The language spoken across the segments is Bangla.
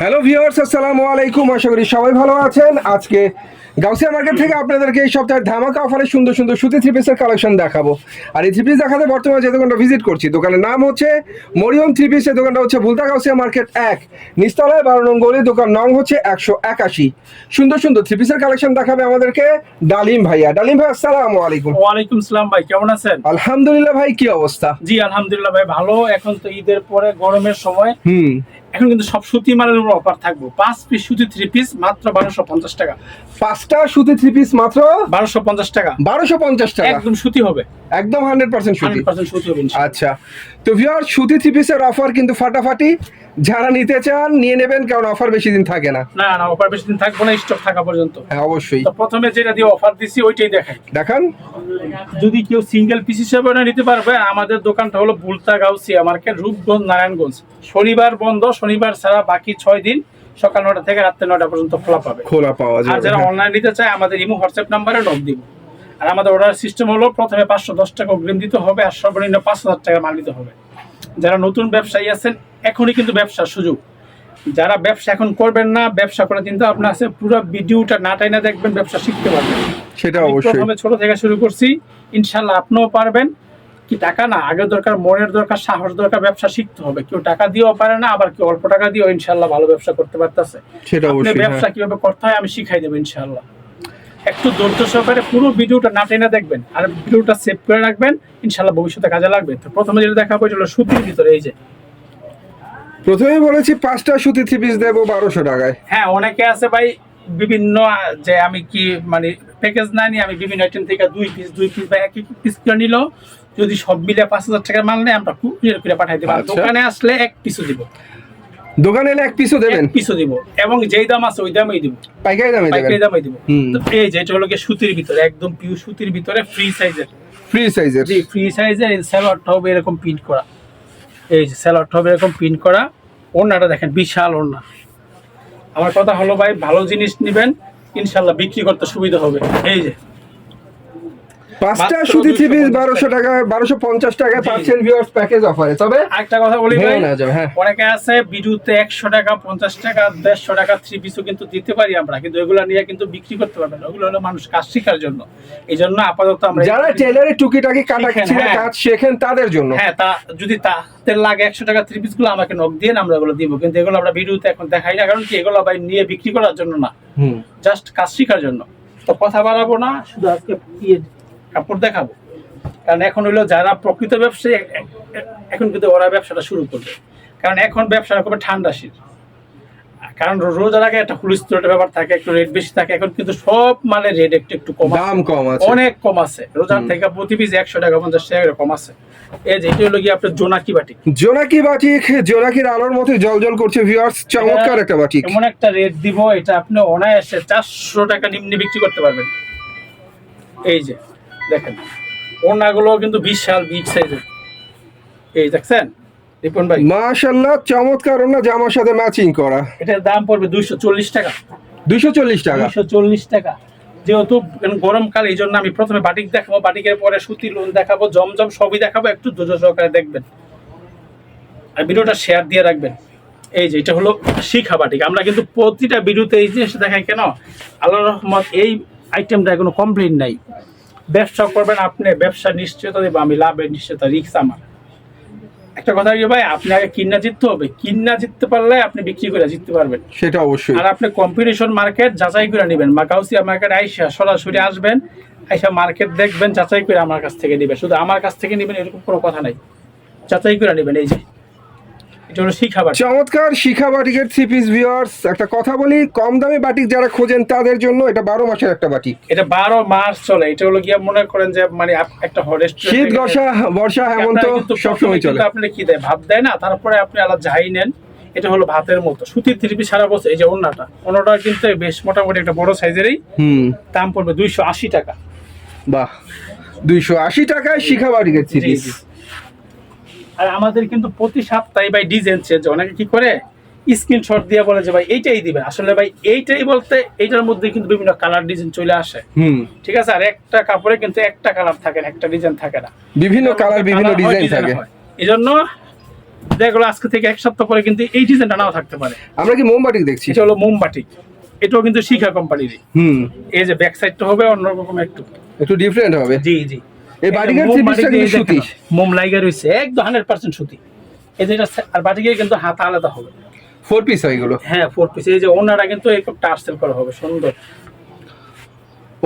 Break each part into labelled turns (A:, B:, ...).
A: হ্যালো ভিউয়ার্স, আসসালামু আলাইকুম। আশা করি সবাই ভালো আছেন। আজকে গাউসিয়া মার্কেট থেকে আপনাদেরকে এই সপ্তাহের ধামাকা অফারে সুন্দর সুন্দর সুতি থ্রি পিসের কালেকশন দেখাবো। আর এই থ্রি পিস দেখাতে বর্তমানে যে দোকানটা ভিজিট করছি, দোকানের নাম হচ্ছে মরিয়ম থ্রি পিস। এই দোকানটা হচ্ছে ভুলতা গাউসিয়া মার্কেট 1 নিচতলায় 12 নং গলি, দোকান নং হচ্ছে 181। সুন্দর সুন্দর থ্রি পিসের কালেকশন দেখাবে আমাদেরকে ডালিম ভাইয়া। ডালিম ভাই, আসসালামু আলাইকুম।
B: ওয়ালাইকুম সালাম ভাই, কেমন আছেন?
A: আলহামদুলিল্লাহ ভাই, কি অবস্থা?
B: জি আলহামদুলিল্লাহ ভাই, ভালো। এখন তো ঈদের পরে গরমের সময়, এখন কিন্তু সব সুতি মালের উপর অফার থাকবো। 5 পিস সুতি 3 পিস মাত্র 1250 টাকা।
A: 5টা সুতি থ্রি পিস মাত্র
B: 1250 টাকা।
A: 1250 টাকা,
B: একদম সুতি হবে,
A: একদম 100% সুতি।
B: 100% সুতি হবে ইনশাআল্লাহ।
A: আচ্ছা, তো ভিউয়ার সুতি থ্রি পিসের অফার কিন্তু ফাটাফাটি। যারা নিতে চান নিয়ে নেবেন, কারণ অফার বেশি দিন থাকে না।
B: না না, অফার বেশি দিন থাকবো না, স্টক থাকা পর্যন্ত।
A: হ্যাঁ অবশ্যই।
B: তো প্রথমে যেটা দিয়ে অফার দিছি ওইটাই দেখাই।
A: দেখান।
B: যদি কেউ সিঙ্গেল পিস হিসেবে নিতে পারবে, আমাদের দোকানটা হলো ভুলতা গাউসিয়া মার্কেট, রূপগঞ্জ, নারায়ণগঞ্জ। শনিবার বন্ধ, শনিবার ছাড়া বাকি 6 দিন সকাল 9টা থেকে রাত 9টা পর্যন্ত খোলা পাওয়া যায়। আর যারা অনলাইন নিতে চায় আমাদের ইমো হোয়াটসঅ্যাপ নাম্বারে নক দিব। আর আমাদের অর্ডার সিস্টেম হলো প্রথমে 510 টাকা অগ্রিম দিতে হবে, আর সর্বনিম্ন 5000 টাকা মাল নিতে হবে। যারা নতুন ব্যবসায়ী আছেন, এখনই কিন্তু ব্যবসার সুযোগ। যারা ব্যবসা এখন করবেন না, ব্যবসা করার চিন্তা ভাবনা আছে, পুরো ভিডিওটা না টাইনা দেখবেন, ব্যবসা শিখতে পারবেন।
A: সেটা অবশ্যই।
B: প্রথমে ছোট থেকে শুরু করছি, ইনশাল্লাহ আপনিও পারবেন। কি টাকা না, আগে দরকার মনের দরকার, সাহস দরকার, ব্যবসা শিখতে হবে। কেউ টাকা দিয়েও পারে না, আবার কেউ অল্প টাকা দিয়েও ইনশাল্লাহ ভালো ব্যবসা করতে পারতেছে।
A: সেটা অবশ্যই।
B: ব্যবসা কিভাবে করতে হয় আমি শিখাই দেবো ইনশাল্লাহ। একটু ধৈর্য সহকারে পুরো ভিডিওটা না টেনে দেখবেন, আর ভিডিওটা সেভ করে রাখবেন, ইনশাল্লাহ ভবিষ্যতে কাজে লাগবে। তো প্রথমে যেটা দেখাবো এটা হলো সুতির ভিতরে। এই যে
A: প্রথমেই বলেছি 5টা সুতি থ্রি পিস দেবো 1200 টাকায়।
B: হ্যাঁ, অনেকে আছে ভাই বিভিন্ন, যে আমি কি মানে প্যাকেজ না নিয়ে আমি বিভিন্ন আইটেম থেকে 2 পিস বা 1 পিস করে নিল, যদি সব মিলে 5000 টাকার মাল নেই, আমরা কুরিয়ার করে পাঠাই দেবো।
A: আচ্ছা।
B: দোকানে আসলে 1 পিসও দিব,
A: দোকানে এলে 1 পিসও দেবেন?
B: 1 পিসও দিব, এবং যেই দাম আছে ওই দামেই দিব,
A: পাইকারি দামে দেবেন?
B: পাইকারি দামেই দিব। তো এই যে এটা হলো কি সুতির ভিতরে, একদম পিওর সুতির ভিতরে, ফ্রি সাইজের।
A: ফ্রি সাইজের?
B: জি, ফ্রি সাইজের। এই সালোয়ারটা হবে এরকম প্রিন্ট করা। এই যে সালোয়ারটা হবে এরকম প্রিন্ট করা। ওড়নাটা দেখেন, বিশাল ওড়না। আমার কথা হলো ভাই, ভালো জিনিস নেবেন, ইনশাল্লাহ বিক্রি করতে সুবিধা হবে। এই যে
A: 5টা সুতি থ্রি পিস 1200 টাকা, 1250 টাকায় পাচ্ছেন ভিউয়ার্স প্যাকেজ অফারে। তবে
B: আরেকটা কথা বলি ভাই,
A: হ্যাঁ,
B: অনেকে আছে ভিডিওতে 100 টাকা, 50 টাকা, 150 টাকা থ্রি পিসও কিন্তু দিতে পারি আমরা, কিন্তু এগুলো নিয়ে কিন্তু বিক্রি করতে পারবেন না। ওগুলো হলো মানুষ কাজ শেখার জন্য। এই জন্য আপাতত আমরা
A: যারা টেলারে টুকিটাকি কাটা ছিঁড়া
B: হ্যাঁ।
A: কাজ শেখেন তাদের জন্য।
B: হ্যাঁ, তা যদি তাদের লাগে 100 টাকা থ্রি পিস গুলো আমাকে নক দিয়ে আমরা এগুলো দিব, কিন্তু এগুলো আমরা ভিডিওতে এখন দেখাই না। কারণ কি, এগুলো ভাই নিয়ে বিক্রি করার জন্য না, জাস্ট কাজ শেখার জন্য। তো কথা বাড়াবো না, শুধু আজকে কাপড় দেখাবো। কারণ এখন হলো যারা প্রকৃত ব্যবসায়ী, এখন কিন্তু ওরা ব্যবসাটা শুরু করবে। কারণ এখন ব্যবসাটা খুব ঠান্ডা শীত। কারণ রোজার আগে একটা হুলস্থুল ব্যাপার থাকে, একটু রেট বেশি থাকে। এখন কিন্তু সব মালের রেট একটু কম,
A: দাম কম আছে,
B: অনেক কম আছে। রোজার থেকে প্রতি পিস 100 টাকা, 50 টাকা এরকম আছে। এই যে এটা হলো কি আপনার জোনাকি বাটিক।
A: জোনাকি বাটিক, জোনাকির আলোর মতো জলজল করছে ভিউয়ার্স, চমৎকার একটা বাটিক।
B: এমন একটা রেট দিব, এটা আপনি অনায়াসে 400 টাকা নিম্নে বিক্রি করতে পারবেন। এই যে দেখেন, ওড়নাগুলো কিন্তু বিশাল বিগ সাইজের। এই দেখছেন রিপন ভাই,
A: মাশাআল্লাহ, চমৎকার ওড়না, জামার সাথে ম্যাচিং করা।
B: এটার দাম পড়বে 240 টাকা।
A: 240 টাকা?
B: 240 টাকা। যেহেতু গরমকাল, এই জন্য আমি প্রথমে বাটিক দেখাবো, বাটিকের পরে সুতি লোন দেখাবো, জমজম সবই দেখাবো। একটু ধৈর্য সহকারে দেখবেন আর ভিডিওটা শেয়ার দিয়ে রাখবেন। এই যে এটা হলো শিখা বাটিক। আমরা কিন্তু প্রতিটা ভিডিওতে এই জিনিসটা দেখাই কেন, আল্লাহর রহমত এই আইটেমটা কোনো কমপ্লেইন নাই। ব্যবসা করবেন আপনি, ব্যবসা নিশ্চয়তা দেবো আমি, লাভের নিশ্চয়তা, রিস্ক আমার। একটা কথা কি ভাই, আপনি আগে কিনা জিততে হবে, কিনা জিততে পারলে আপনি বিক্রি করে জিততে পারবেন।
A: সেটা অবশ্যই।
B: আর আপনি কম্পিটিশন মার্কেট যাচাই করে নেবেন। গাউসিয়া মার্কেট আইসা সরাসরি আসবেন, আইসা মার্কেট দেখবেন, যাচাই করে আমার কাছ থেকে নেবেন। শুধু আমার কাছ থেকে নেবেন এরকম কোনো কথা নাই, যাচাই করে নেবেন। এই যে এটা হলো শিখা বাটিক,
A: চমৎকার শিখা বাটিকের থ্রি পিস ভিউয়ার্স। একটা কথা বলি, কম দামে বাটিক যারা খোঁজেন তাদের জন্য এটা 12 মাসের একটা বাটিক।
B: এটা 12 মাস চলে। এটা হলো গিয়ে মনে করেন যে মানে একটা
A: শীত, বর্ষা, হেমন্ত সবসময় চলে।
B: আপনি কি দেয়, ভাত দেয় না, তারপরে আপনি আলাদা যাই নেন। এটা হলো ভাতের মতো সুতির থ্রি পিস সারা বছর। এই যে ওড়নাটা কিন্তু বেশ মোটামুটি একটা বড় সাইজেরই। দাম পড়বে 280 টাকা।
A: বাহ, 280 টাকায় শিখা বাটিকের থ্রি পিস।
B: আর আমাদের কিন্তু প্রতি সপ্তাহে ভাই ডিজাইন চেঞ্জ। অনেকে কি করে স্ক্রিনশট দিয়ে বলে যে ভাই এইটাই দিবেন, আসলে ভাই এইটাই বলতে এইটার মধ্যে কিন্তু বিভিন্ন কালার ডিজাইন চলে আসে। ঠিক আছে, আর একটা কাপড়ে কিন্তু একটা কালার থাকে না, একটা ডিজাইন থাকে না,
A: বিভিন্ন কালার বিভিন্ন ডিজাইন থাকে।
B: এই জন্য যেগুলো আজকে থেকে এক সপ্তাহ পরে কিন্তু এই ডিজাইনটা নাও থাকতে পারে।
A: আমরা কি মোমবাটিক দেখছি?
B: এটা হলো মোমবাটিক, এটাও কিন্তু শিখা কোম্পানির। এই যে ব্যাক সাইডটা হবে অন্যরকম,
A: একটু ডিফারেন্ট হবে।
B: জি জি,
A: এই বাটিকের থ্রি পিসটা কিন্তু সুতি,
B: মোম লাইগা রইছে একদম 100% সুতি। এই যে এটা আর বাটিকের কিন্তু হাত আলাদা হবে,
A: 4 পিস হয় এগুলো।
B: হ্যাঁ 4 পিস। এই যে ওনাটা কিন্তু একটু টার্সেল করা হবে, সুন্দর।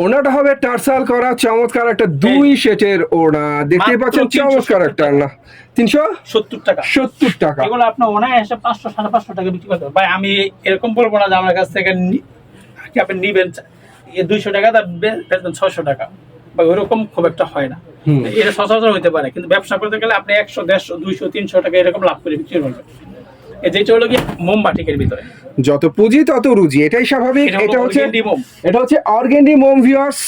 A: ওনাটা হবে টার্সাল করা, চমৎকার একটা 2 সেটের ওনা, দেখতে পাচ্ছেন চমৎকার একটা না।
B: 370 টাকা।
A: 70 টাকা।
B: এগুলো আপনি ওনায় এসে 500 550 টাকা বিক্রি করতে পারবেন। ভাই আমি এরকম বলবো না যে আমার কাছ থেকে কি আপনি নিবেন 200 টাকা তা বেচবেন 600 টাকা, বা ওইরকম খুব একটা হয় না। এটা সচরাচর হইতে পারে, কিন্তু ব্যবসা করতে গেলে আপনি 100 150 200 300 টাকা এরকম লাভ করে বিক্রি করবেন। এই যেটা হলো কি মোমবাটিকের ভিতরে
A: যত পুঁজি তত রুজি, এটাই স্বাভাবিক। এটা হচ্ছে অর্গেন্ডি মোম ভিউয়ার্স।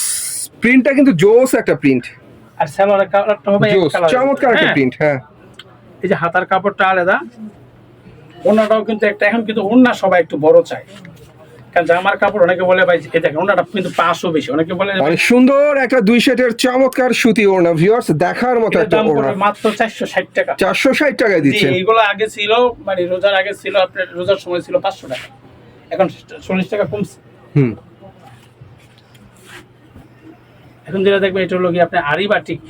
A: প্রিন্টটা কিন্তু জোস একটা প্রিন্ট,
B: আর সালোয়ারের কালারটা হবে এক কালার,
A: চমৎকার একটা প্রিন্ট। হ্যাঁ,
B: এই যে হাতার কাপড়টা আলাদা, ওন্নাটাও কিন্তু একটা, এখন কিন্তু ওন্না সবাই একটু বড় চায়, কারণ জামার কাপড় অনেকে বলে ভাই এই দেখেন ওন্নাটা কিন্তু 500 বেশি, অনেকে বলে
A: অনেক সুন্দর একটা 2 সেটের চমৎকার সুতি ওড়না ভিউয়ার্স, দেখার মতো একটা ওড়না।
B: মাত্র 460 টাকা।
A: 460 টাকায় দিচ্ছেন।
B: এইগুলো আগে ছিল, মানে রোজার আগে ছিল, আপনার রোজার সময় ছিল 500 টাকা, এখন 40 টাকা কমছে। এখন যেটা দেখবেন এটা হলো কি আপনার আরি বাটিক,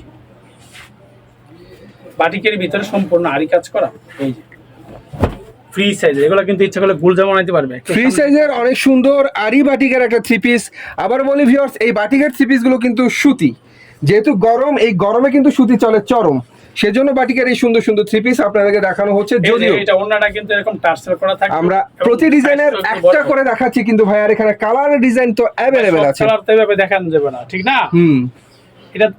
B: বাটিকের ভিতরে সম্পূর্ণ আরি কাজ করা। এই যে ফ্রি সাইজ, এগুলো কিন্তু ইচ্ছা করলে গোল জামা নিতে পারবে।
A: ফ্রি সাইজের অনেক সুন্দর আরি বাটিকের একটা 3 পিস। আবার বলি ভিউয়ার্স, এই বাটিকের 3 পিস গুলো কিন্তু সুতি, যেহেতু গরম, এই গরমে কিন্তু সুতি চলে চরম, সেজন্য বাটিকের এই সুন্দর সুন্দর 3 পিস আপনাদেরকে দেখানো হচ্ছে। যদিও
B: এটা ওন্নাটা কিন্তু এরকম টার্সেল করা থাকে,
A: আমরা প্রতি ডিজাইনের একটা করে দেখাচ্ছি, কিন্তু ভাই আর এখানে কালার ডিজাইন তো अवेलेबल আছে,
B: কালার তো এভাবে দেখানো যাবে না, ঠিক না?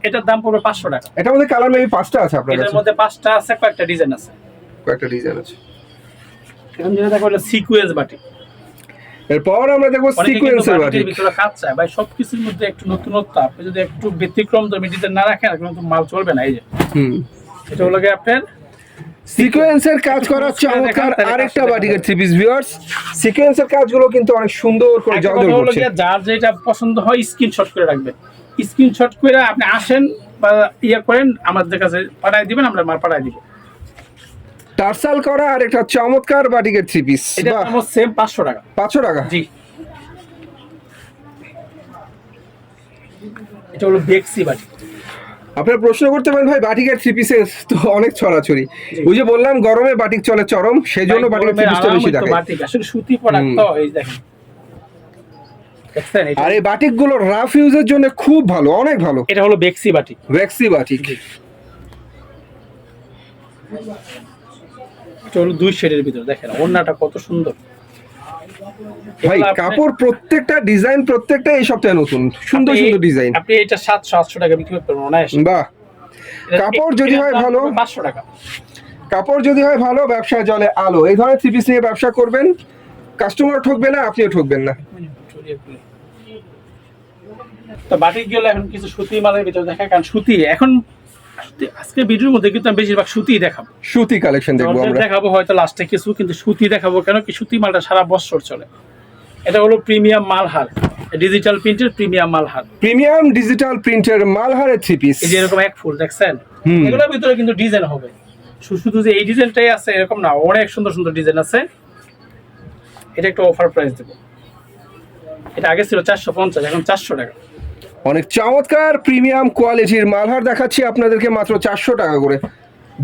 B: এটার দাম পড়বে 500 টাকা।
A: এটার মধ্যে কালার মেবি 5টা আছে আপনার কাছে?
B: এটার মধ্যে 5টা আছে, কয়েকটা ডিজাইন আছে,
A: কয়েকটা ডিজাইন আছে।
B: এখন যেটা দেখো এটা সিকোয়েন্স বাটিক।
A: এরপর আমরা দেখব সিকোয়েন্সের বাটিক।
B: ভিতরে কাজ চায় ভাই, সবকিছুর মধ্যে একটু নতুনত্ব। আপনি যদি একটু ব্যতিক্রম ধর্মী ডিজাইন না রাখেন কিন্তু মাল চলবে না। এই যে এটা হলো কি আপনার
A: সিকোয়েন্সের কাজ করা চমৎকার আরেকটা বাটিকের 3 পিস ভিউয়ার্স। সিকোয়েন্সের কাজগুলো কিন্তু অনেক সুন্দর করে জলজল করছে।
B: যার যেটা পছন্দ হয় স্ক্রিনশট করে রাখবেন, স্ক্রিনশট করে আপনি আসেন বা করেন, আমাদের কাছে পাঠায় দিবেন, আমরা মাল পাঠায় দিব।
A: টার্সাল করা আর একটা চমৎকার বাটিকের 3 পিস,
B: এটা দাম সেম 500 টাকা।
A: 500 টাকা।
B: জি, এটা হলো বেক্সি বাটিক।
A: আপনারা প্রশ্ন করতে পারেন ভাই বাটিকের 3 পিসের তো অনেক ছড়াছড়ি, ওই যে বললাম গরমে বাটিক চলে চরম, সেজন্য বাটিকের 3 পিসটা বেশি থাকে।
B: বাটিক আসলে সুতি প্রোডাক্ট তো, এই দেখেন।
A: আর এই বাটিক গুলো রাফ ইউজের জন্য খুব ভালো, অনেক ভালো।
B: এটা হলো বেক্সি বাটিক।
A: বেক্সি বাটিক,
B: এটা হলো 2 শেডের ভিতর, দেখেন ওন্নাটা কত সুন্দর।
A: ভাই কাপড় প্রত্যেকটা ডিজাইন প্রত্যেকটা এই সপ্তাহে নতুন সুন্দর সুন্দর ডিজাইন।
B: আপনি এটা 700-800 টাকা বিক্রি করতে পারবেন না।
A: বাহ, কাপড় যদি হয় ভালো
B: 500 টাকা।
A: কাপড় যদি হয় ভালো, ব্যবসায় জলে আলো। এই ধরনের 3 পিস নিয়ে ব্যবসা করবেন, কাস্টমার ঠকবে না, আপনিও ঠকবেন না।
B: তো বাটিক গেলে এখন কিছু সুতি মালের ভিতরে দেখা, কারণ সুতি এখন আজকে ভিডিওর মধ্যে কিন্তু আমি বেশিরভাগ সুতি দেখাবো,
A: সুতি কালেকশন দেখবো আমরা।
B: দেখাবো হয়তো লাস্টে কিছু, কিন্তু সুতি দেখাবো কেন কি সুতি মালটা সারা বছর চলে। এটা হলো প্রিমিয়াম মালহার, ডিজিটাল প্রিন্টের প্রিমিয়াম মালহার,
A: প্রিমিয়াম ডিজিটাল প্রিন্টের মালহারের 3 পিস।
B: এই যে এরকম এক ফুল দেখছেন, এগুলোর ভিতরে কিন্তু ডিজাইন হবে, শুধু যে এই ডিজাইনটাই আছে এরকম না, অনেক সুন্দর সুন্দর ডিজাইন আছে। এটা একটু অফার প্রাইস দেবো, এটা আগে ছিল 450, এখন 400 টাকা।
A: অনেক চমৎকার প্রিমিয়াম কোয়ালিটির মালহার দেখাচ্ছি আপনাদেরকে মাত্র 400 টাকা করে।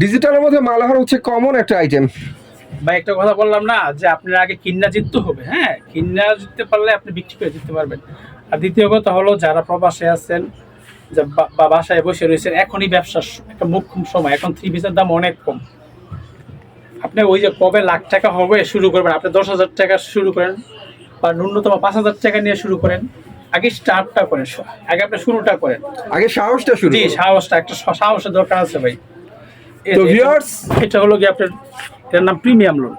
A: ডিজিটালের মধ্যে মালহার হচ্ছে কমন একটা আইটেম।
B: ভাই একটা কথা বললাম না যে আপনার আগে কিন্না জিততে হবে, হ্যাঁ কিন্না জিততে পারলে আপনি বিক্রি করে দিতে পারবেন। আর দ্বিতীয় কথা হলো যারা প্রবাসে আছেন বা বাসায় বসে রয়েছেন, এখনই ব্যবসার একটা মুখ্য সময়, এখন 3 পিসের দাম অনেক কম। আপনি ওই যে কবে লাখ টাকা হবে শুরু করবেন, আপনি 10,000 টাকা শুরু করেন বা ন্যূনতম 5,000 টাকা নিয়ে শুরু করেন। আগে স্টার্টটা করেন, আগে আপনি শুরুটা করেন,
A: আগে সাহসটা শুরু।
B: জি সাহসটা, একটা সাহসের দরকার আছে ভাই।
A: তো ভিউয়ার্স,
B: এটা হলো কি আপনার, এর নাম প্রিমিয়াম লোন।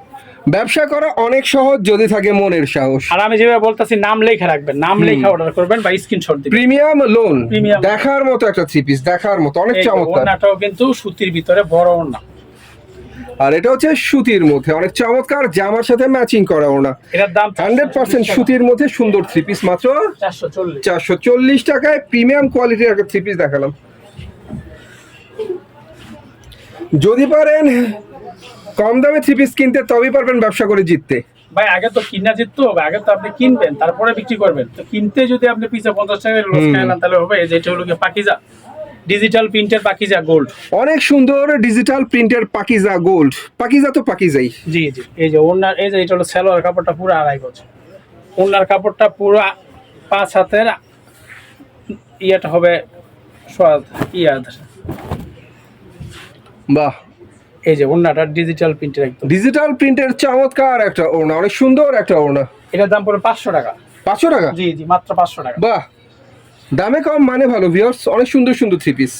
A: ব্যবসা করা অনেক সহজ যদি থাকে মনের সাহস।
B: আর আমি যেভাবে বলতাছি নাম লেখা রাখবেন, নাম লেখা অর্ডার করবেন বা স্ক্রিনশট দিবেন।
A: প্রিমিয়াম লোন, দেখার মতো একটা 3 পিস, দেখার মতো অনেক চমৎকার।
B: ওনাটাও কিন্তু সুতির ভিতরে বড় ওনা,
A: আর এটা হচ্ছে সুতির মধ্যে অনেক চমৎকার, জামার সাথে ম্যাচিং করা ওনা।
B: এটার দাম
A: 100% সুতির মধ্যে সুন্দর 3 পিস মাত্র 440 টাকায়। প্রিমিয়াম কোয়ালিটির একটা 3 পিস দেখালাম। যদি পারেন কম দামে থ্রি পিস কিনতে তবেই পারবেন ব্যবসা করে জিততে।
B: ভাই আগে তো কিনা যেত হবে, আগে তো আপনি কিনবেন তারপরে বিক্রি করবেন। তো কিনতে যদি আপনি পিছে 50 টাকা লস খাইলেন তাহলে হবে। এই যে এটা হলো কি পাকিজা ডিজিটাল প্রিন্টের পাকিজা গোল্ড।
A: অনেক সুন্দর ডিজিটাল প্রিন্টের পাকিজা গোল্ড। পাকিজা তো পাকিজাই।
B: জি জি, এই যে ওনার, এই যে এটা হলো সালোয়ার কাপড়টা পুরো 2.5 গজ, ওনার কাপড়টা পুরো 5 হাতের, ইয়েটা হবে
A: বাহ,
B: এই যে ওনাটা ডিজিটাল প্রিন্টের একদম।
A: ডিজিটাল প্রিন্টের চমৎকার একটা ওড়না, অনেক সুন্দর একটা ওড়না।
B: এটার দাম পড়বে 500 টাকা।
A: 500 টাকা?
B: জি জি, মাত্র 500 টাকা।
A: বাহ, দামে কম মানে ভালো ভিউয়ার্স, অনেক সুন্দর সুন্দর থ্রি পিস।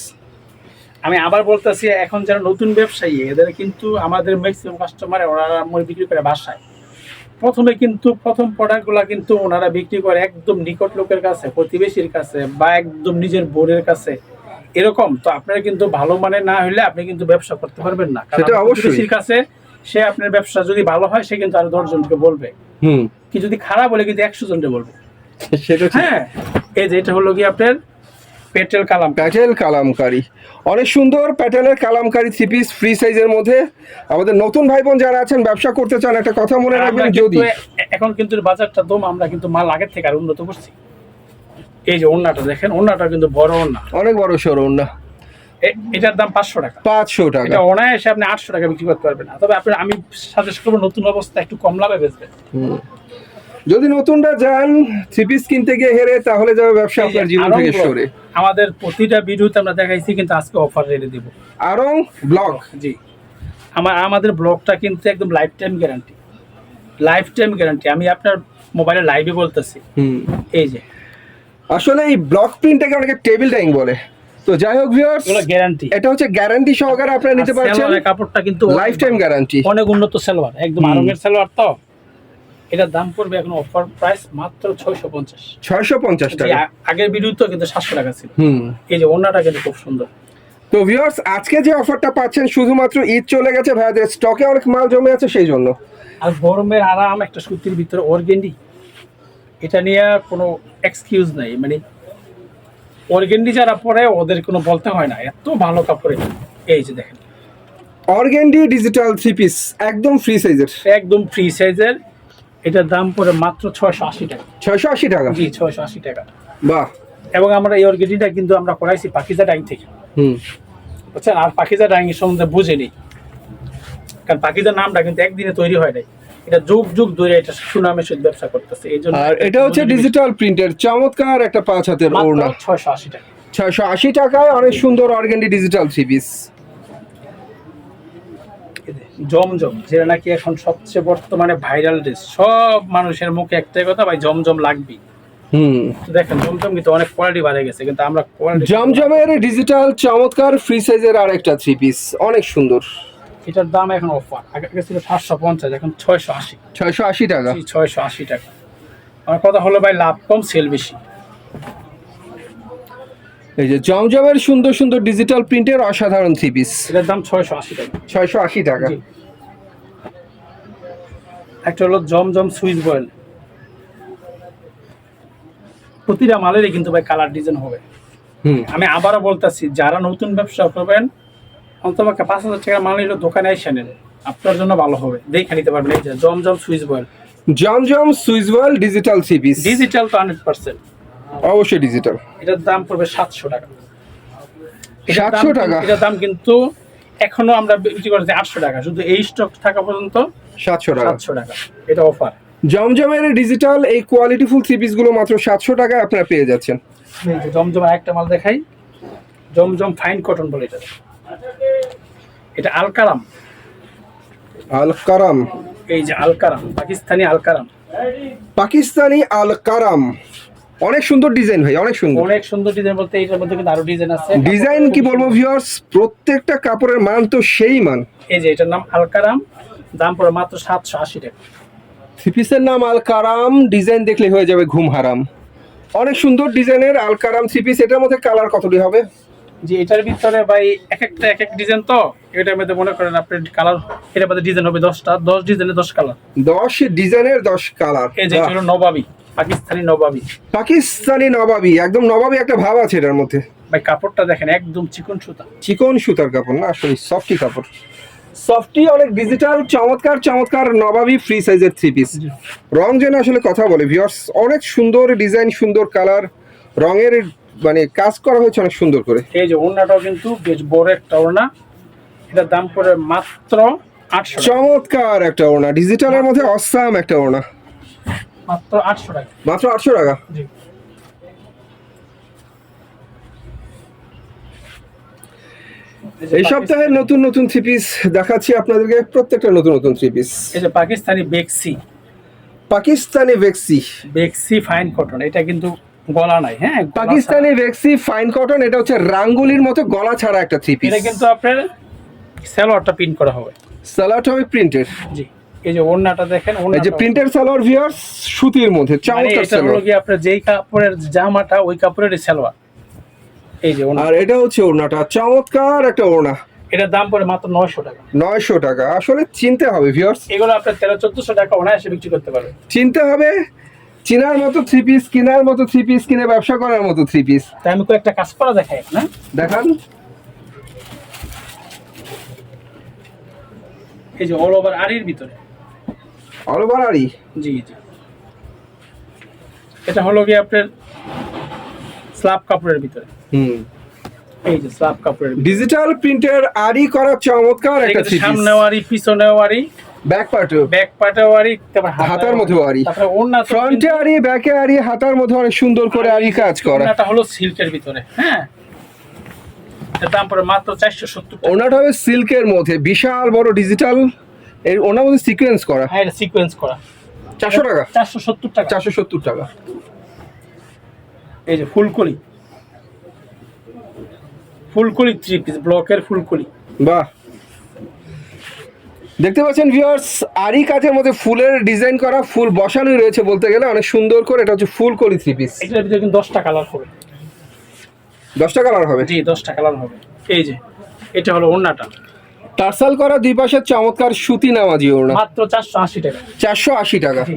B: আমি আবার বলতেছি, এখন যারা নতুন ব্যবসায়ী এদের কিন্তু আমাদের ম্যাক্সিমাম কাস্টমার ওনারা বিক্রি করে বাসায়। প্রথমে কিন্তু প্রথম প্রোডাক্টগুলো কিন্তু ওনারা বিক্রি করে একদম নিকট লোকের কাছে, প্রতিবেশীর কাছে, বা একদম নিজের বোনের কাছে, এরকম। তো আপনারা কিন্তু ভালো মানে না হলে আপনি কিন্তু ব্যবসা করতে পারবেন না।
A: সেটা অবশ্যই।
B: প্রতিবেশীর কাছে সে আপনার ব্যবসা যদি ভালো হয় সে কিন্তু আরো 10 জনকে বলবে, কি যদি খারাপ বলে কিন্তু 100 জনকে বলবে।
A: সেটা ঠিক।
B: হ্যাঁ, এই যে এটা হলো কি আপনার পেটেল কালাম,
A: প্যাটেল কালামকারী, অনেক সুন্দর প্যাটেলের কালামকারী থ্রি পিস ফ্রি সাইজের মধ্যে। আমাদের নতুন ভাই বোন যারা আছেন ব্যবসা করতে চান, একটা কথা মনে রাখবেন, যদি
B: এখন কিন্তু বাজারটা দম, আমরা কিন্তু মাল আগের থেকে আর উন্নত করছি। এই যে ওন্নাটা দেখেন, ওন্নাটা কিন্তু বড় ওন্না,
A: অনেক বড় সড় ওড়না।
B: এটার দাম 500 টাকা।
A: 500 টাকা?
B: এটা অনায়াসে আপনি 800 টাকা বিক্রি করতে পারবেন না। তবে আমি সাজেস্ট করবো নতুন অবস্থা একটু কম লাভে বেচবেন।
A: যদি নতুনরা যান থ্রি পিস কিনতে গিয়ে হেরে, তাহলে যাবে ব্যবসা আপনার জীবন থেকে সরে।
B: আমাদের প্রতিটা ভিডিওতে আমরা দেখাইছি, কিন্তু আজকে অফার রেটে দিব।
A: আরং ব্লগ,
B: জি, আমাদের ব্লগটা কিন্তু একদম life time guarantee, life time guarantee. আমি আপনার মোবাইলে লাইভে বলতেছি। এই যে
A: আসলে এই ব্লক প্রিন্টটাকে অনেকে টেবিল ডাইং বলে। তো যাই হোক ভিউয়ার্স,
B: এগুলো গ্যারান্টি,
A: এটা হচ্ছে গ্যারান্টি সহকারে আপনারা নিতে পারছেন।
B: সালোয়ারের কাপড়টা কিন্তু
A: লাইফ টাইম গ্যারান্টি,
B: অনেক উন্নত সালোয়ার, একদম আরঙের সালোয়ার। তো এটার দাম পড়বে এখন অফার প্রাইস মাত্র 650।
A: 650 টাকা।
B: আগের ভিডিওতে কিন্তু 700 টাকা ছিল। এই যে ওন্নাটা কিন্তু খুব সুন্দর।
A: তো ভিউয়ার্স, আজকে যে অফারটা পাচ্ছেন শুধুমাত্র ঈদ চলে গেছে, ভাইয়াদের স্টকে অনেক মাল জমে আছে সেই জন্য।
B: আর গরমের আরাম একটা সুতির ভিতরে অর্গেন্ডি, এটা নিয়ে কোনো এক্সকিউজ নাই। মানে অর্গেন্ডি যারা পরে ওদের কোনো বলতে হয় না, এত ভালো কাপড়ে। এই যে দেখেন
A: অর্গেন্ডি ডিজিটাল থ্রি পিস, একদম ফ্রি সাইজের,
B: একদম ফ্রি সাইজের। এটার দাম পড়ে মাত্র 680 টাকা।
A: 680 টাকা?
B: জি, 680 টাকা।
A: বাহ।
B: এবং আমরা এই অর্গেন্ডিটা কিন্তু আমরা করাইছি পাকিজা ডাইং থেকে, বুঝছেন। আর পাকিজা ডাইং এর সম্বন্ধে বুঝেনি, কারণ পাকিজার নামটা কিন্তু একদিনে তৈরি হয় নাই, এটা যুগ যুগ ধরে এটা সুনামের সাথে ব্যবসা করতেছে। এই জন্য।
A: আর এটা হচ্ছে ডিজিটাল প্রিন্টের চমৎকার একটা 5 হাতের ওড়না,
B: 680 টাকা।
A: 680 টাকায় অনেক সুন্দর অর্গেন্ডি ডিজিটাল থ্রি পিস।
B: জমজম, যেটা নাকি এখন সবচেয়ে বর্তমানে ভাইরাল ড্রেস, সব মানুষের মুখে একটাই কথা, ভাই জমজম লাগবে। দেখেন জমজম কিন্তু অনেক কোয়ালিটি বাড়ে গেছে, কিন্তু আমরা কোয়ালিটি।
A: জমজমের ডিজিটাল চমৎকার ফ্রি সাইজের আরেকটা থ্রি পিস, অনেক সুন্দর।
B: এটার দাম এখন অফার, আগে ছিল 750, এখন 680।
A: 680 টাকা?
B: 680 টাকা। আমার কথা হলো ভাই, লাভ কম সেল বেশি।
A: এই যে জমজমের সুন্দর সুন্দর ডিজিটাল প্রিন্টের অসাধারণ থ্রি পিস,
B: এটার দাম 680 টাকা।
A: 680 টাকা।
B: একটা হলো জমজম সুইচ বয়েল, প্রতিটা মালেরই কিন্তু ভাই কালার ডিজাইন হবে। আমি আবারও বলতেছি, যারা নতুন ব্যবসা করবেন অন্তত 5,000 টাকার মাল নিলে দোকানে এসে নেন, আপনার জন্য ভালো হবে, দেখে নিতে পারবেন। এই যে জমজম সুইচ বয়েল,
A: জমজম Swiss voile digital three piece,
B: digital তো 100%,
A: অবশ্যই ডিজিটাল।
B: এটার দাম পড়বে 700 টাকা।
A: 700 টাকা?
B: এটার দাম কিন্তু এখনো আমরা বিক্রি করছি 800 টাকা, শুধু এই স্টক থাকা পর্যন্ত
A: 700 টাকা।
B: 700 টাকা, এটা অফার।
A: জমজমের ডিজিটাল এই কোয়ালিটিফুল থ্রি পিস গুলো মাত্র 700 টাকায় আপনারা পেয়ে যাচ্ছেন।
B: এই যে জমজম আরেকটা মাল দেখাই, জমজম ফাইন কটন বলে এটা। এটা আলকারাম,
A: আলকারাম।
B: এই যে আলকারাম, পাকিস্তানি আলকারাম,
A: পাকিস্তানি আলকারাম, অনেক সুন্দর ডিজাইন ভাই, অনেক সুন্দর।
B: অনেক সুন্দর ডিজাইন বলতে এইটার মধ্যে কিন্তু আরো ডিজাইন আছে।
A: ডিজাইন কি বলবো ভিউয়ার্স, প্রত্যেকটা কাপড়ের মান তো সেই মান।
B: এই যে এটার নাম আলকারাম, দাম পড়ে মাত্র 780 টাকা।
A: থ্রি পিসের নাম আলকারাম, ডিজাইন দেখলে হয়ে যাবে ঘুম হারাম। অনেক সুন্দর ডিজাইনের আলকারাম থ্রি পিস। এটার মধ্যে কালার কতটি হবে?
B: যে এটার ভিতরে ভাই এক এক ডিজাইন, তো এটার মধ্যে মনে করেন আপনি কালার, এটার মধ্যে ডিজাইন হবে 10টা, 10 ডিজাইনের 10 কালার,
A: 10 ডিজাইনের 10 কালার।
B: এই যে এটা হলো নবাবী, পাকিস্তানি নবাবী।
A: পাকিস্তানি নবাবী, একদম নবাবী একটা ভাব আছে এটার মধ্যে।
B: ভাই কাপড়টা দেখেন, একদম চিকন সুতা,
A: চিকন সুতার কাপড় না, আসলে সফটি কাপড়। সফটি অনেক ডিজিটাল, চমৎকার চমৎকার নবাবী ফ্রি সাইজের থ্রি পিস। রং যেন আসলে কথা বলে ভিউয়ার্স, অনেক সুন্দর ডিজাইন, সুন্দর কালার, রঙের মানে কাজ করা হয়েছে অনেক সুন্দর করে।
B: এই যে ওড়নাটাও কিন্তু বেশ বড় একটা ওড়না, এটার দাম পড়ে মাত্র 800 টাকা।
A: চমৎকার একটা ওড়না, ডিজিটালের মধ্যে অসাম একটা ওড়না,
B: মাত্র 800 টাকা।
A: মাত্র 800 টাকা।
B: জি।
A: এই সপ্তাহে নতুন নতুন থ্রি পিস দেখাচ্ছি আপনাদেরকে, প্রত্যেকটা নতুন নতুন থ্রি পিস।
B: এই যে পাকিস্তানি বেক্সি,
A: পাকিস্তানি ভেক্সি,
B: বেক্সি ফাইন কটন, এটা কিন্তু গলা নাই, হ্যাঁ গলা
A: পাকিস্তানি ভেক্সি ফাইন কটন, এটা হচ্ছে রাঙ্গুলির মতো গলা ছাড়া একটা থ্রি
B: ছাড়া।
A: পিস।
B: এটা কিন্তু আপনার সালোয়ারটা প্রিন্ট করা হবে।
A: সালোয়ারটা হবে প্রিন্টেড।
B: জি। এই যে ওড়নাটা দেখেন,
A: এই যে
B: ওড়নাটা
A: প্রিন্টেড সালোয়ার ভিউয়ার্স, সুতির মধ্যে
B: মানে
A: চমৎকার
B: এটা হলো
A: সালোয়ার।
B: কি আপনার যেই কাপড়ের জামাটা ওই কাপড়ের সালোয়ার। এই যে ওড়না,
A: আর এটা হচ্ছে ওড়নাটা, চমৎকার একটা ওড়না,
B: এটার দাম পড়ে মাত্র 900 টাকা।
A: 900 টাকা। আসলে চিনতে হবে ভিউয়ার্স,
B: এগুলো আপনার 1300-1400 টাকা অনায়াসে বিক্রি করতে পারবেন।
A: চিনতে হবে, চিনার মতো থ্রি পিস, কেনার মতো থ্রি পিস, কিনে ব্যবসা করার মতো থ্রি পিস।
B: তাই আমি কয়েকটা কাজ করা দেখাই না,
A: দেখান।
B: এই যে অল ওভার আরির ভিতরে।
A: অল ওভার আরি।
B: জি জি। এটা হলো কি আপনার স্ল্যাব কাপড়ের ভিতরে।
A: হুম,
B: এই যে স্ল্যাব কাপড়ের ভিতরে।
A: ডিজিটাল প্রিন্টের আরি করা চমৎকার একটা থ্রি পিস।
B: সামনেও আরি, পিছনেও আরি,
A: ব্যাক পার্টও,
B: ব্যাক পার্টেও আরি, তারপর
A: হাতার মধ্যেও আরি,
B: তারপরে ওড়না তো
A: ফ্রন্টে
B: কিন্তু-
A: আরি, ব্যাকে আরি, হাতার মধ্যে অনেক সুন্দর করে আরি কাজ করা।
B: ওড়নাটা হলো সিল্কের ভিতরে, হ্যাঁ এর দাম পড়ে মাত্র 470 টাকা।
A: ওনাটা হবে সিল্কের মধ্যে, বিশাল বড় ডিজিটাল, এর ওনার মধ্যে সিকোয়েন্স করা।
B: হ্যাঁ এটা সিকোয়েন্স করা।
A: 400 টাকা,
B: 470 টাকা।
A: 470 টাকা।
B: এই যে ফুলকলি, ফুলকলি থ্রি পিস, ব্লকের ফুলকলি।
A: বাহ, দেখতে পাচ্ছেন ভিউয়ার্স, আরি কাজের মধ্যে ফুলের ডিজাইন করা, ফুল বসানোই রয়েছে বলতে গেলে অনেক সুন্দর করে। এটা হচ্ছে ফুল কলি থ্রি পিস।
B: এটার ভিতরে কিন্তু 10টা কালার হবে।
A: 10টা কালার হবে।
B: জি 10টা কালার হবে। এই যে এটা হলো ওড়নাটা,
A: টার্সাল করা, দুই পাশে চমৎকার সুতি নামাজি ওড়না,
B: মাত্র 480 টাকা।
A: 480 টাকা।
B: জি।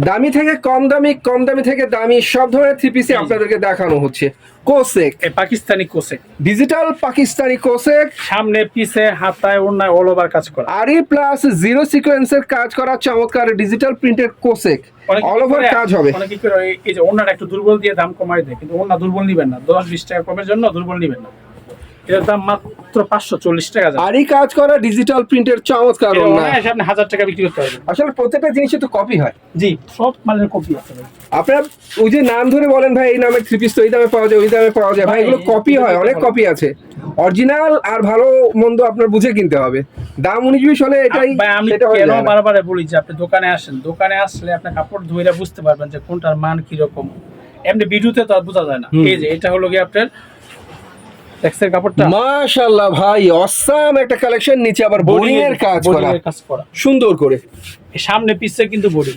A: দামি থেকে কম দামি, কম দামি থেকে দামি, সব ধরনের থ্রি পিসে আপনাদেরকে দেখানো হচ্ছে। কোসেক,
B: এই Pakistani cosec,
A: digital Pakistani cosec,
B: সামনে পিছে হাতায় ওড়নায় অল ওভার কাজ করা।
A: আরি প্লাস জিরো সিকোয়েন্সের কাজ করা চমৎকার ডিজিটাল প্রিন্টেড কোসেক,
B: অনেকে
A: অল ওভার
B: কি করে-
A: কাজ হবে।
B: অনেকে কি করে এই যে ওড়নাটা একটু দুর্বল দিয়ে দাম কমাই দেয়, কিন্তু ওড়না দুর্বল নিবেন না, 10-20 টাকা কমের জন্য দুর্বল নিবেন না। এর দাম মাত্র 540 টাকা যাবে।
A: আরি কাজ করা ডিজিটাল প্রিন্টের চমৎকার
B: এটা
A: ওড়না।
B: অনায়াসে আপনি 1000 টাকা বিক্রি করতে পারবেন।
A: আসলে প্রত্যেকটা জিনিসে তো কপি হয়।
B: জি সব মালের কপি আছে ভাই।
A: আপনার ওই যে নাম ধরে বলেন ভাই এই নামের থ্রি পিস তো এই দামে পাওয়া যায়, ওই দামে পাওয়া যায়, ভাই
B: ভাই,
A: এগুলো কপি হয়, অনেক কপি আছে। অরিজিনাল আর ভালো মন্দ আপনার বুঝে কিনতে হবে। দাম 19-20 হলে এটাই
B: ভাই আমি
A: সেটা হয়ে
B: কেন
A: যায় না।
B: বারবার বলি যে আপনি দোকানে আসেন, দোকানে আসলে আপনি কাপড় ধুইরা বুঝতে পারবেন যে কোনটার মান কি রকম। এমনি ভিডিওতে তো আর বোঝা যায় না। এই যে এটা হলো কি আপনার টেক্সের কাপড়টা,
A: মাশাআল্লাহ ভাই, অসাম একটা কালেকশন, নিচে আবার বোরিং এর কাজ করা
B: বোরিং এর কাজ করা,
A: সুন্দর করে।
B: এই সামনে পিছে কিন্তু বোরিং।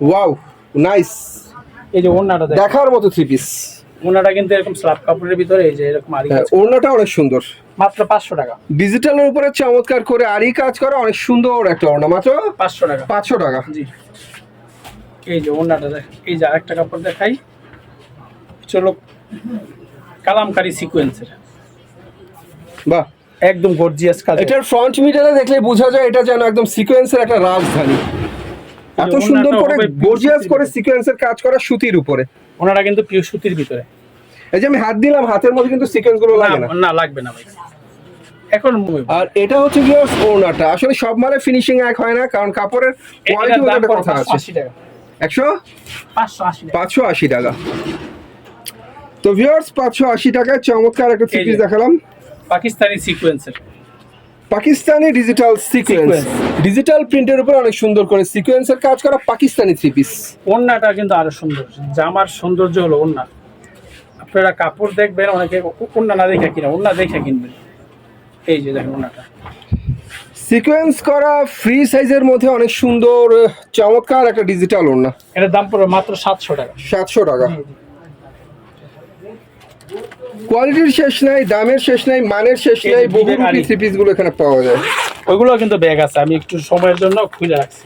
A: ওয়াও, নাইস,
B: এই যে ওড়নাটা দেখেন,
A: দেখার মতো থ্রি পিস।
B: ওড়নাটা কিন্তু এরকম স্ল্যাব কাপড়ের ভিতরে এই যে এরকম আরি কাজ,
A: ওড়নাটা অনেক সুন্দর,
B: মাত্র 500 টাকা।
A: ডিজিটালের উপরে চমৎকার করে আরি কাজ করা, অনেক সুন্দর একটা ওড়না, মাত্র
B: 500 টাকা।
A: 500 টাকা।
B: জি। এই যে ওড়নাটা দেখেন, এই যে আরেকটা কাপড় দেখাই, চলো কালামকারী সিকোয়েন্সের,
A: বাহ,
B: একদম গর্জিয়াস কাজ।
A: এটার ফ্রন্ট মিটারে দেখলে বোঝা যায় এটা যেন একদম সিকোয়েন্সের একটা রাজধানী। এত সুন্দর করে গর্জিয়াস করে সিকোয়েন্সের কাজ করা সুতির উপরে।
B: ওনারা কিন্তু পিওর সুতির ভিতরে।
A: এই যে আমি হাত দিলাম, হাতের মধ্যে কিন্তু সিকোয়েন্স গুলো লাগে না।
B: না লাগবে না ভাই। এখন
A: আর এটা হচ্ছে কি ওড়নাটা, আসলে সব মালে ফিনিশিং এক হয় না, কারণ কাপড়ের কোয়ালিটি
B: এটার দাম
A: ওটার কথা আছে।
B: 580 টাকা।
A: 580
B: টাকা।
A: 580 টাকা। তো ভিউয়ার্স, 580 টাকায় চমৎকার একটা থ্রি
B: এই
A: পিস
B: যে।
A: দেখালাম।
B: পাকিস্তানি সিকোয়েন্সের,
A: পাকিস্তানি ডিজিটাল সিকোয়েন্স, ডিজিটাল প্রিন্টের উপর অনেক সুন্দর করে সিকোয়েন্সের কাজ করা পাকিস্তানি থ্রি পিস।
B: ওড়নাটা কিন্তু আরো সুন্দর। জামার সৌন্দর্য হলো ওড়না। আপনারা কাপড় দেখবেন, অনেকে ওড়না না দেখে কিনা, ওড়না দেখে কিনবেন। এই যে দেখেন ওড়নাটা,
A: সিকোয়েন্স করা ফ্রি সাইজের মধ্যে অনেক সুন্দর চমৎকার একটা ডিজিটাল ওড়না,
B: এটার দাম পড়বে মাত্র 700 টাকা।
A: 700 টাকা। কোয়ালিটির শেষ নাই, দামের শেষ নাই, মানের শেষ
B: এই যে
A: নাই,
B: বিবেক
A: বহুরূপী
B: আলী।
A: থ্রি পিস গুলো এখানে পাওয়া যায়।
B: ওইগুলো কিন্তু ব্যাগ আছে, আমি একটু সময়ের জন্য খুলে রাখছি।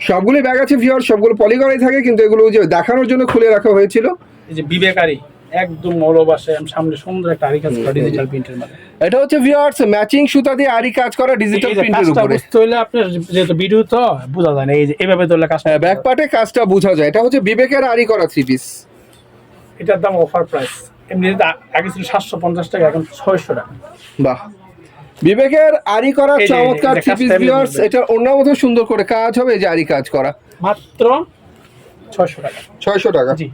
A: সবগুলো ব্যাগ আছে ভিউয়ার, সবগুলো পলিগনে থাকে, কিন্তু এগুলো ওই যে দেখানোর জন্য খুলে রাখা হয়েছিল।
B: এই যে বিবেকারি, একদম ভালোবাসে সামনে সুন্দর একটা আরি কাজ করা ডিজিটাল প্রিন্টের মধ্যে।
A: এটা হচ্ছে ভিউয়ার্স ম্যাচিং সুতা দিয়ে আরি কাজ করা ডিজিটাল
B: এই যে
A: প্রিন্টের
B: কাজটা
A: উপরে।
B: বুঝতে হলে আপনার যেহেতু ভিডিও তো বোঝা যায় না, এই যে এভাবে ধরলে কাজটা
A: ব্যাক পার্টে কাজটা বোঝা যায়। এটা হচ্ছে বিবেকের আরি করা থ্রি পিস।
B: এটার দাম অফার প্রাইস, এমনি আগে ছিল 750 টাকা, এখন 600 টাকা।
A: বাহ, বিবেকের আরি করা
B: এই যে,
A: চমৎকার
B: এই যে
A: থ্রি পিস
B: কাজটা এমনি
A: ভিউয়ার্স।
B: দেখবেন।
A: এটা অন্য মতো সুন্দর করে কাজ হবে, এই যে আরি কাজ করা
B: মাত্র 600 টাকা।
A: 600 টাকা।
B: জি,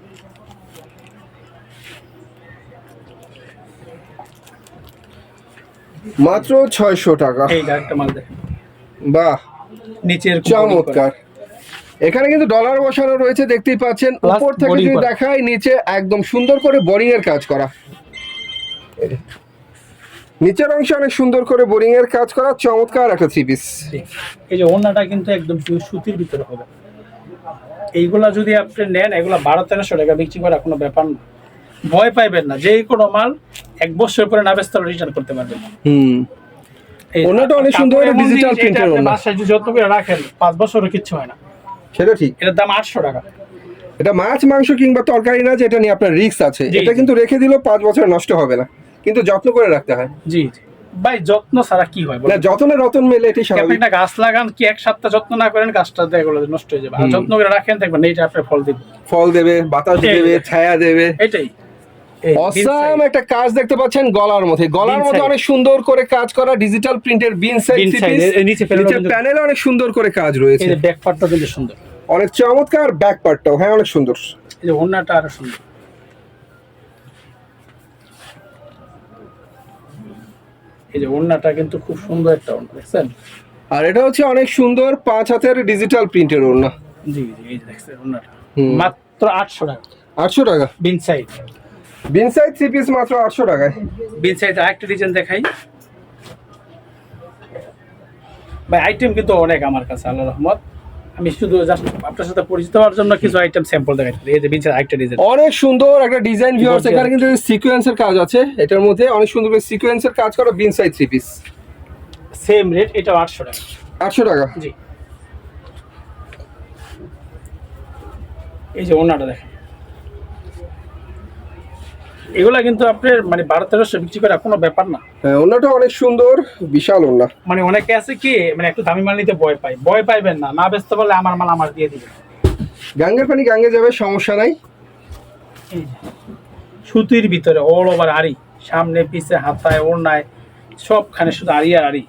A: মাত্র 600 টাকা।
B: এই যে একটা মাল দেখেন,
A: বাহ,
B: নিচের
A: চমৎকার। এখানে কিন্তু ডলার বসানো রয়েছে, দেখতেই পাচ্ছেন।
B: Plus
A: উপর থেকে
B: boring
A: যদি
B: করা।
A: দেখাই, নিচে একদম সুন্দর করে বোরিং এর কাজ করা। নিচের অংশে অনেক সুন্দর করে বোরিং এর কাজ করা চমৎকার একটা থ্রি পিস।
B: এই যে ওড়নাটা কিন্তু একদম পিওর সুতির ভিতরে হবে। এইগুলা যদি আপনি নেন, এগুলা 1200-1300 টাকা বিক্রি করা কোনো ব্যাপার না। ভয় পাইবেন না, যে কোনো মাল 1 বছর পরে না বেচতে রিটার্ন করতে পারবেন। এই
A: ওড়নাটা অনেক সুন্দর
B: কাপড় এমন
A: ডিজিটাল
B: জিনিস, এটা
A: প্রিন্টের
B: আপনি
A: ওড়না।
B: বাসায় যদি যত্ন করে রাখেন 5 বছরও কিচ্ছু হয় না।
A: সেটা ঠিক।
B: এটার দাম 800 টাকা।
A: এটা মাছ মাংস কিংবা তরকারি না যে এটা নিয়ে আপনার রিস্ক আছে।
B: জি,
A: এটা
B: জি।
A: কিন্তু রেখে দিলেও 5 বছর নষ্ট হবে না, কিন্তু যত্ন করে রাখতে হয়।
B: জি জি ভাই, যত্ন ছাড়া কি হয়
A: না,
B: বলেন?
A: যত্নে রতন মেলে, এটাই
B: আপনি
A: স্বাভাবিক।
B: একটা গাছ লাগান, কি 1 সপ্তাহ যত্ন না করেন গাছটা এগুলো নষ্ট হয়ে যাবে। আর যত্ন করে রাখেন, দেখবেন এইটা আপনার ফল দিবে।
A: ফল দেবে, বাতাস
B: এই
A: দেবে,
B: যে।
A: ছায়া দেবে।
B: এটাই এই
A: অসাম একটা কাজ দেখতে পাচ্ছেন গলার মধ্যে। গলার
B: বিন
A: মধ্যে
B: সাইড।
A: অনেক সুন্দর করে কাজ করা ডিজিটাল প্রিন্টের বিন সাইড
B: বিন
A: থ্রি
B: সাইড,
A: পিস।
B: এর নিচে প্যানেলও
A: প্যানেলে অনেক সুন্দর করে কাজ
B: এই
A: রয়েছে।
B: যে ব্যাক পার্টটা কিন্তু সুন্দর,
A: অনেক চমৎকার ব্যাক পার্টটাও, হ্যাঁ অনেক সুন্দর।
B: এই যে ওড়নাটা আরো সুন্দর। এই যে ওড়নাটা কিন্তু খুব সুন্দর একটা ওড়না, দেখছেন?
A: আর এটা হচ্ছে অনেক সুন্দর 5 হাতের ডিজিটাল প্রিন্টের ওড়না।
B: জি জি, এই যে দেখছেন ওড়নাটা
A: হুম।
B: মাত্র 800 টাকা।
A: 800 টাকা।
B: বিন সাইড,
A: বিন সাইড থ্রি পিস মাত্র 800 টাকায়।
B: বিন সাইড আরেকটা ডিজাইন দেখাই ভাই। আইটেম কিন্তু অনেক আমার কাছে, আল্লাহর রহমত। আমি শুধু জাস্ট আপনার সাথে পরিচিত হওয়ার জন্য কিছু আইটেম স্যাম্পল দেখাচ্ছি। এই যে বিন সাইড আরেকটা ডিজাইন,
A: অনেক সুন্দর একটা ডিজাইন ভিউয়ার্স।
B: Gorgeous।
A: এখানে কিন্তু সিকোয়েন্সের কাজ আছে, এটার মধ্যে অনেক সুন্দর করে সিকোয়েন্সের কাজ করা বিন side three piece.
B: Same rate, এটাও 800 টাকা।
A: 800 টাকা।
B: জি, এই যে ওড়নাটা দেখেন, এগুলা কিন্তু আপনার মানে 1200-1300 বিক্রি করা কোনো ব্যাপার না।
A: হ্যাঁ, ওড়নাটা অনেক সুন্দর, বিশাল ওড়না।
B: মানে অনেকে আছে কি, মানে একটু দামি মাল নিতে ভয় পায়। ভয় পাইবেন না, না বেচতে পারলে আমার মাল আমার দিয়ে দিবেন।
A: গাঙ্গের পানি গাঙ্গে যাবে, সমস্যা নাই।
B: এই যে, সুতির ভিতরে অল ওভার আড়ি, সামনে পিছে হাতায় ওড়নায় সবখানে শুধু আড়ি আর আড়ি।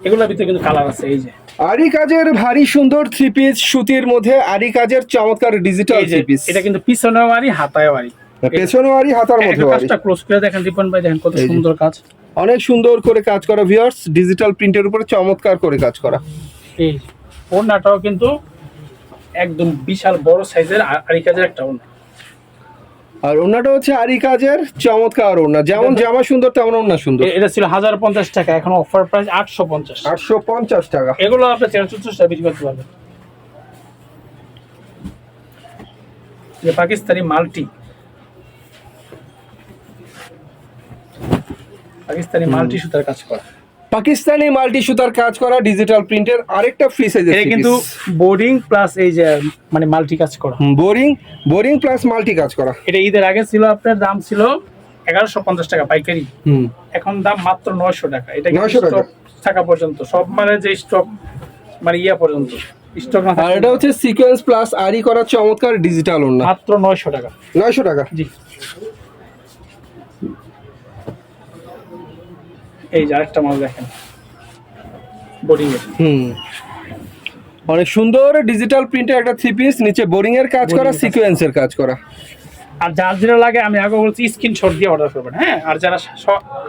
B: এগুলোর ভিতরে কিন্তু কালার আছে। এই যে
A: আরি কাজের ভারী সুন্দর থ্রি পিস, সুতির মধ্যে আরি কাজের চমৎকার ডিজিটাল
B: এই যে
A: থ্রি পিস।
B: এটা কিন্তু পিছনেও আড়ি, হাতায়ও আড়ি।
A: পেছনেও আরি, হাতার
B: একটু
A: মধ্যেও আরি।
B: কাজটা ক্লোজ করে দেখেন রিপন ভাই, দেখেন কত
A: এই যে।
B: সুন্দর কাজ।
A: অনেক সুন্দর করে কাজ করা ভিউয়ার্স, ডিজিটাল প্রিন্টের উপরে চমৎকার করে কাজ করা।
B: এই ওড়নাটাও কিন্তু একদম বিশাল বড় সাইজের আড়ি কাজের একটা ওড়না।
A: আর ওড়নাটা হচ্ছে আরি কাজের চমৎকার ওড়না, যেমন জামা সুন্দর তেমন ওড়না সুন্দর।
B: এটা ছিল 1050 টাকা, এখন অফার প্রাইস 850।
A: 850 টাকা।
B: এগুলো আপনি 340 টাকা বিক্রি করতে পারবেন। যে পাকিস্তানি মাল্টি, পাকিস্তানি মাল্টি সুতার কাজ করা।
A: পাকিস্তানি মাল্টি সুতার কাজ করা ডিজিটাল প্রিন্টের আরেকটা ফ্রি সাইজের
B: এটা কিন্তু বোর্ডিং প্লাস এই যে মানে মাল্টি কাজ করা।
A: বোরিং প্লাস মাল্টি কাজ করা।
B: এটা ঈদের আগে ছিল আপনার দাম ছিল 1150 টাকা পাইকারি, এখন দাম মাত্র 900 টাকা। এটা
A: 900 টাকা।
B: স্টক থাকা পর্যন্ত, সব মানে যে স্টক মানে ইয়া পর্যন্ত স্টক না
A: আর
B: থাকা
A: এটা হচ্ছে সিকোয়েন্স প্লাস আরি করা চমৎকার ডিজিটাল ওড়না।
B: মাত্র 900 টাকা।
A: 900 টাকা।
B: জি, এই যে আরেকটা মাল দেখেন বোর্ডিং এর।
A: অনেক সুন্দর ডিজিটাল প্রিন্টের একটা থ্রি পিস, নিচে বোরিং এর কাজ করা,
B: Boring এর কাজ।
A: সিকোয়েন্সের কাজ করা।
B: আর যার যেটা লাগে আমি আগে বলছি স্ক্রিনশট দিয়ে অর্ডার করবেন। হ্যাঁ, আর যারা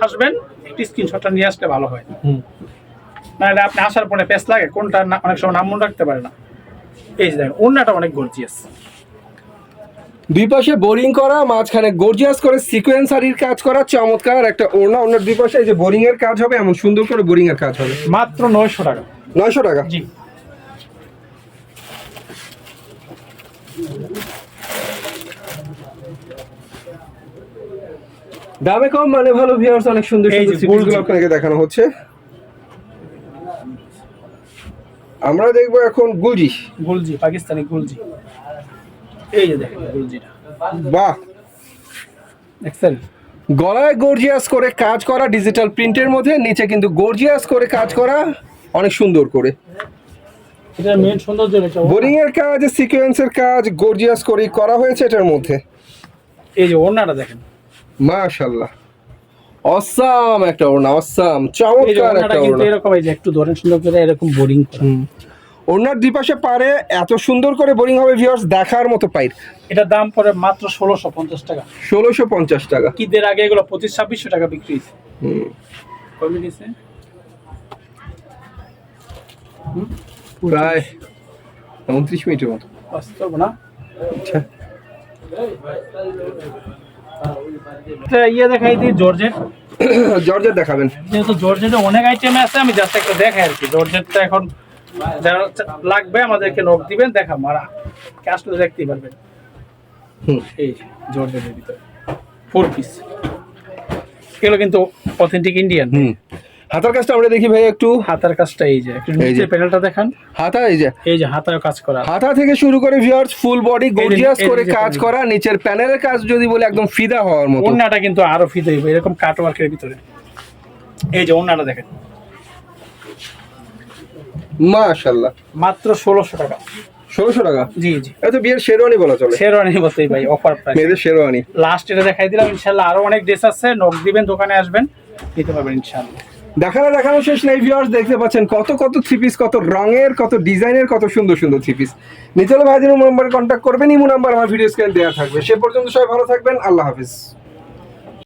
B: আসবেন একটু স্ক্রিনশটটা নিয়ে আসলে ভালো হয়। নাহলে আপনি আসার পরে পেস লাগে কোনটা অনেক সময় নাম মনে রাখতে পারে না। এই যে দেখেন ওড়নাটা অনেক গর্জিয়াস,
A: দুই পাশে বোরিং করা, মাঝখানে গর্জিয়াস করে সিকোয়েন্স আরির কাজ করা চমৎকার একটা ওড়না। ওড়নার দুই পাশে এই যে বোরিং এর কাজ হবে, এমন সুন্দর করে বোরিং এর কাজ হবে।
B: মাত্র 900 টাকা।
A: 900 টাকা।
B: জি,
A: দামে কম মানে ভালো ভিউয়ার্স, অনেক সুন্দর
B: এই
A: সুন্দর
B: যে
A: থ্রি পিসগুলো
B: গুলজি।
A: আপনাকে দেখানো হচ্ছে। আমরা দেখবো এখন গুলজি।
B: গুলজি, পাকিস্তানি গুলজি। এই যে দেখেন গুলজিটা
A: বাহ,
B: দেখছেন
A: গলায় গর্জিয়াস করে কাজ করা ডিজিটাল প্রিন্টের মধ্যে, নিচে কিন্তু গর্জিয়াস করে কাজ করা, অনেক সুন্দর করে
B: এটা মেন সৌন্দর্য এটা।
A: বোরিং এর কাজ, সিকোয়েন্সের কাজ গর্জিয়াস করে করা হয়েছে এটার মধ্যে।
B: এই যে ওড়নাটা দেখেন,
A: মাশাআল্লাহ অসাম একটা ওড়না, অসাম
B: এই যে
A: চমৎকার
B: ওড়নাটা
A: একটা
B: কিন্তু
A: ওড়না।
B: এরকম, এই যে একটু ধরেন সুন্দর করে এরকম বোরিং করা।
A: ওড়নার দুই পাশে পারে এত সুন্দর করে বোরিং হবে ভিউয়ার্স, দেখার মতো পাইর।
B: এটার দাম পড়ে মাত্র 1650 টাকা।
A: 1650 টাকা।
B: ঈদের আগে এগুলো 2500-2600 টাকা বিক্রি হয়েছে। কমে গেছে
A: প্রায় 29 মিনিটের মতো।
B: বাস্তব না।
A: আচ্ছা
B: এটা ইয়ে দেখাই দিই জর্জেট,
A: জর্জেট দেখাবেন।
B: যেহেতু জর্জেটে অনেক আইটেম আছে আমি জাস্ট একটা দেখাই আর কি। জর্জেটটা এখন যারা লাগবে আমাদেরকে নক দিবেন, দেখাবো আর আসলে দেখতেই পারবেন। এই যে জর্জেটের ভিতরে 4 পিস, এগুলো কিন্তু অথেন্টিক ইন্ডিয়ান।
A: হাতার কাজটা আমরা দেখি ভাই একটু।
B: হাতার কাজটা এই যে একটু
A: এই যে।
B: নিচের প্যানেলটা দেখান,
A: হাতা এই যে
B: হাতায় কাজ করা।
A: হাতা থেকে শুরু করে ভিউয়ার্স ফুল বডি গর্জিয়াস
B: এই যে
A: করে কাজ
B: panel।
A: করা, নিচের প্যানেলের কাজ যদি বলে একদম ফিদা হওয়ার মতো।
B: ওড়নাটা কিন্তু আরো ফিতে হইবে এরকম কাট ওয়ার্কের ভিতরে। এই যে ওড়নাটা দেখেন,
A: মাশাআল্লাহ
B: মাত্র 1600 টাকা।
A: 1600 টাকা।
B: জি জি,
A: এত বিয়ের শেরওয়ানি বলা চলে,
B: শেরওয়ানি বলতেই ভাই অফার প্রাইস।
A: মেয়েদের শেরওয়ানি।
B: লাস্ট এটা দেখাই দিলাম, ইনশাআল্লাহ আরো অনেক ড্রেস আছে, নক দিবেন, দোকানে আসবেন, নিতে পারবেন ইনশাআল্লাহ।
A: দেখানো শেষ নেই ভিউয়ার্স, দেখতে পাচ্ছেন কত কত থ্রি পিস, কত রঙের, কত ডিজাইনের, কত সুন্দর সুন্দর থ্রি পিস। নিচে ভাইদের নাম্বারে কন্ট্যাক্ট করবেন, ইমো নাম্বার আমার ভিডিও স্ক্রিনে দেওয়া থাকবে। সে পর্যন্ত সবাই ভালো থাকবেন, আল্লাহ হাফিজ।